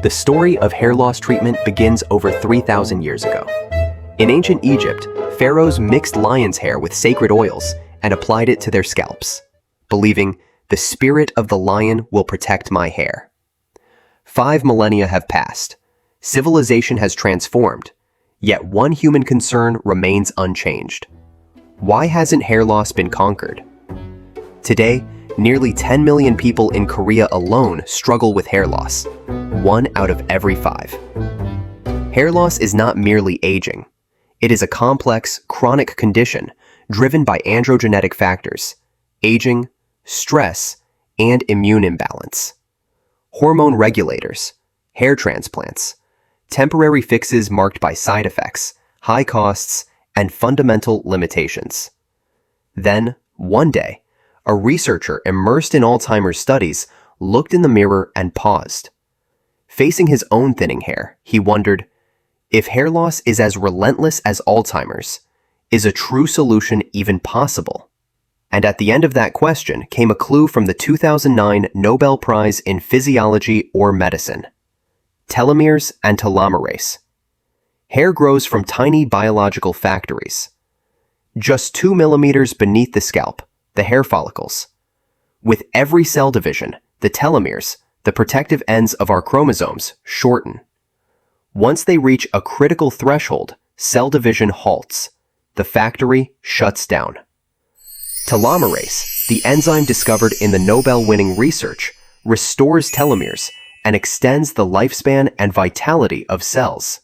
The story of hair loss treatment begins over 3,000 years ago. In ancient Egypt, pharaohs mixed lion's hair with sacred oils and applied it to their scalps, believing, "The spirit of the lion will protect my hair." 5 millennia have passed. Civilization has transformed, yet one human concern remains unchanged. Why hasn't hair loss been conquered? Today, nearly 10 million people in Korea alone struggle with hair loss, 1 out of every 5. Hair loss is not merely aging. It is a complex, chronic condition driven by androgenetic factors, aging, stress, and immune imbalance. Hormone regulators, hair transplants, temporary fixes marked by side effects, high costs, and fundamental limitations. Then, one day, a researcher immersed in Alzheimer's studies looked in the mirror and paused. Facing his own thinning hair, he wondered, if hair loss is as relentless as Alzheimer's, is a true solution even possible? And at the end of that question came a clue from the 2009 Nobel Prize in Physiology or Medicine: telomeres and telomerase. Hair grows from tiny biological factories. Just 2 millimeters beneath the scalp, the hair follicles. With every cell division, the telomeres, the protective ends of our chromosomes, shorten. Once they reach a critical threshold, cell division halts. The factory shuts down. Telomerase, the enzyme discovered in the Nobel-winning research, restores telomeres and extends the lifespan and vitality of cells.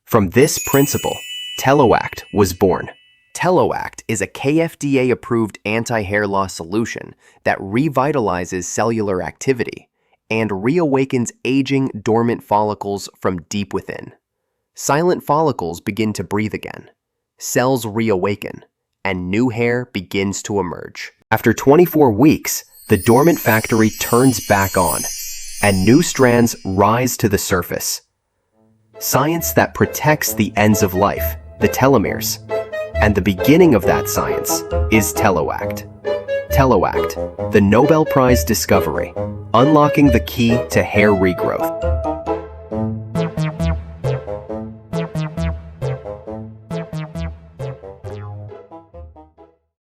From this principle, Teloact was born. Teloact is a KFDA-approved anti-hair loss solution that revitalizes cellular activity and reawakens aging, dormant follicles from deep within. Silent follicles begin to breathe again. Cells reawaken, and new hair begins to emerge. After 24 weeks, the dormant factory turns back on, and new strands rise to the surface. Science that protects the ends of life, the telomeres. And the beginning of that science is Teloact. Teloact, the Nobel Prize discovery, unlocking the key to hair regrowth.